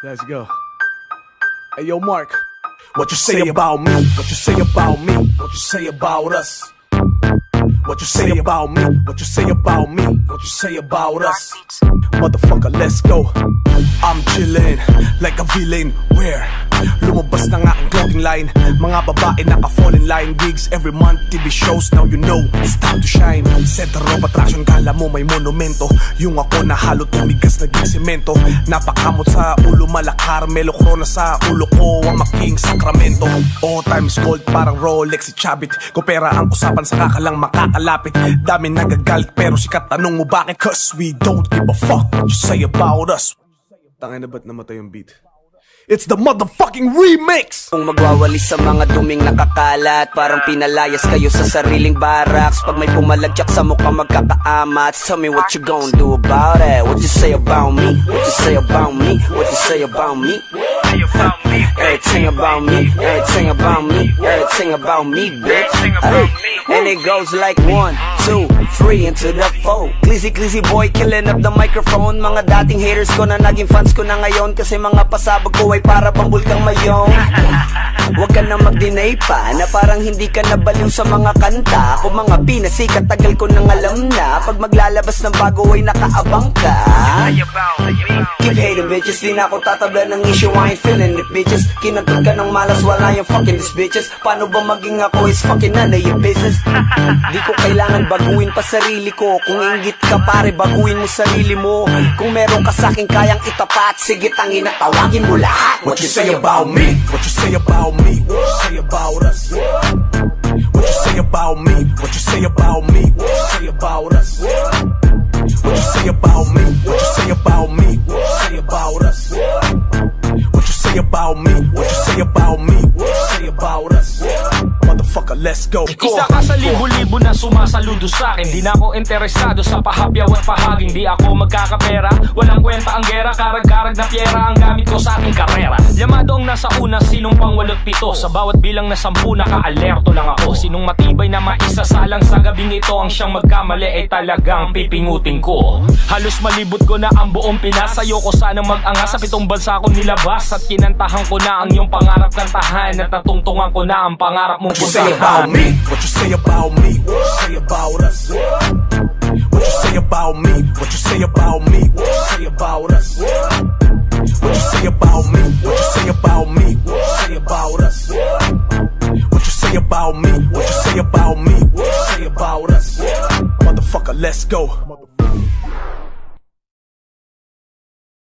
Let's go. Hey, yo, Mark. What you say about me? What you say about me? What you say about us? What you say about me? What you say about me? What you say about us? Motherfucker, let's go. I'm chillin' like a villain. Where? Lumabas na nga ang clothing line. Mga babae naka-fall in line. Gigs every month, TV shows. Now you know, it's time to shine. Center of attraction, kala mo may monumento. Yung ako na halo tumigas na semento. Napakamot sa ulo, malakar. Melocrona sa ulo ko, ang making sakramento. All times gold, parang Rolex si Chabit. Kopera ang usapan sa kakalang makakalapit. Dami nagagalit pero sikat, tanong mo bakit? Cause we don't give a fuck what you say about us. Tangay na ba't namatay yung beat? It's the motherfucking remix! Kung magwawali sa mga duming nakakalat, parang pinalayas kayo sa sariling barracks. Pag may pumalagyak sa mukha magkakaamat, tell me what you gon' do about it. What you say about me? What you say about me? What you say about me? Everything about me, everything about me, everything about me, bitch. And it goes like 1, 2, 3 into the 4. Clizzy boy killing up the microphone. Mga dating haters ko na naging fans ko na ngayon, kasi mga pasabog ko ay para bang bulkang mayon. Huwag ka na mag-deny pa na parang hindi ka nabaliw sa mga kanta. Kung mga pinasikat, tagal ko nang alam na pag maglalabas ng bago ay nakaabang ka. Keep hating bitches, di na ako tatabla ng issue, I ain't feeling it bitches. Kinantod ka ng malas, wala yung fucking these bitches. Paano ba maging ako is fucking none of your business. Di ko kailangan baguhin pa sarili ko. Kung inggit ka pare, baguhin mo sarili mo. Kung meron ka sa'kin kayang itapat, sige tangina, tawagin mo lahat. What you say about me? What you say about me? What you say about us? What you say about me? What you say about me? What you say about us? What you say about me? What you say about me? What you say about us? What you say about me? What you say about me? What you say about us? Motherfucker, let's go. Isa ka sa libo-libo na sumasaludo sa'kin. Di na ako interesado sa pahapyaw at pahaging. Di ako magkakapera, walang kwenta ang gera. Karag-karag na pyera ang gamit ko sa aking karera. Llamado ang nasa una, sinong pang 8, 7. Sa bawat bilang na 10, naka-alerto lang ako. Sinong matibay na maisasalang sa gabing ito, ang siyang magkamali ay talagang pipingutin ko. Halos malibot ko na ang buong Pinas. Ayoko sanang mag-angas, sa 7 bansa ko nilabas. At kinantahan ko na ang iyong pangarap kantahan. At natungtungan ko na ang pangarap mong What you say about me? What you say about me? What you say about us? What you say about me? What you say about me? What you say about us? What you say about me? What you say about me? What you say about us? What you say about me? What you say about me? What you say about us? Motherfucker, let's go.